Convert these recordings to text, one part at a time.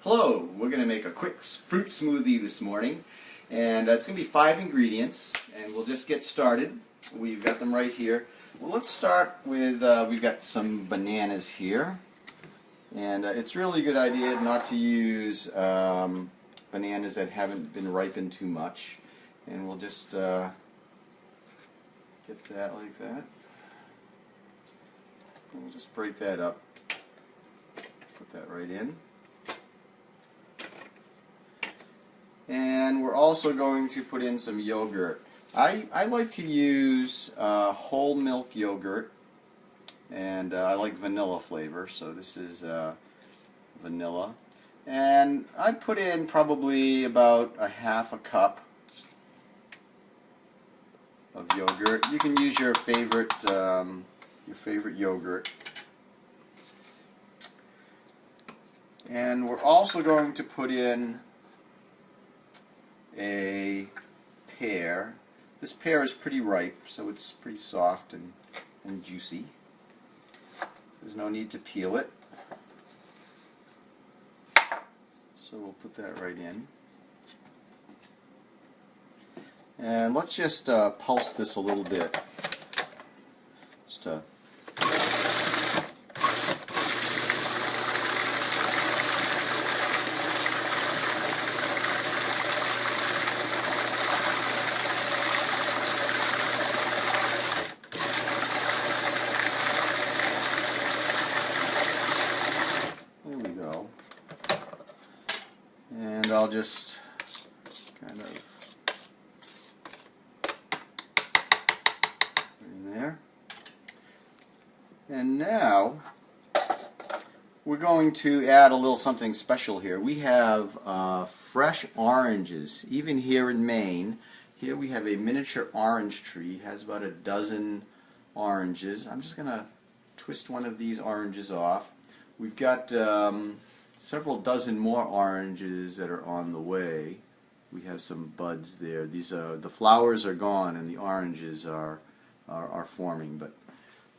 Hello, we're going to make a quick fruit smoothie this morning, and it's going to be 5 ingredients, and we'll just get started. We've got them right here. Well, let's start with, we've got some bananas here, and it's really a good idea not to use bananas that haven't been ripened too much, and we'll just get that like that. And we'll just break that up, put that right in. And we're also going to put in some yogurt. I like to use whole milk yogurt, and I like vanilla flavor, so this is vanilla. And I put in probably about a half a cup of yogurt. You can use your favorite yogurt. And we're also going to put in a pear. This pear is pretty ripe, so it's pretty soft and juicy. There's no need to peel it. So we'll put that right in. And let's just pulse this a little bit. Just to and I'll just kind of put in there. And now we're going to add a little something special here. We have fresh oranges. Even here in Maine, here we have a miniature orange tree. It has about a dozen oranges. I'm just going to twist one of these oranges off. We've got several dozen more oranges that are on the way. We have some buds there. These the flowers are gone and the oranges are forming, but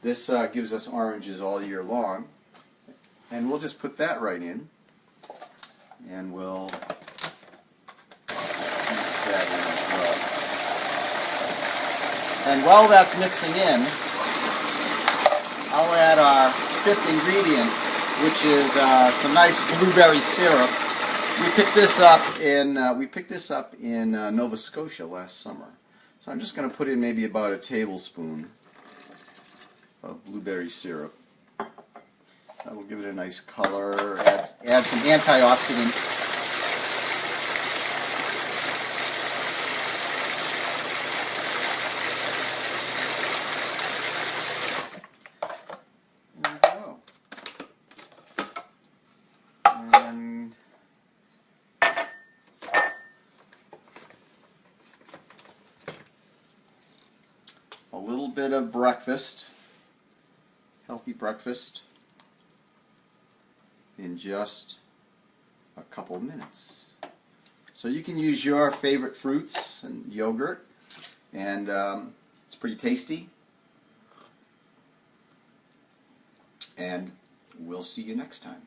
this gives us oranges all year long. And we'll just put that right in, and we'll mix that in as well. And while that's mixing in, I'll add our 5th ingredient, which is some nice blueberry syrup. We picked this up in Nova Scotia last summer. So I'm just going to put in maybe about a tablespoon of blueberry syrup. That will give it a nice color. Add some antioxidants. And a little bit of breakfast, healthy breakfast, in just a couple minutes. So you can use your favorite fruits and yogurt, and it's pretty tasty. And we'll see you next time.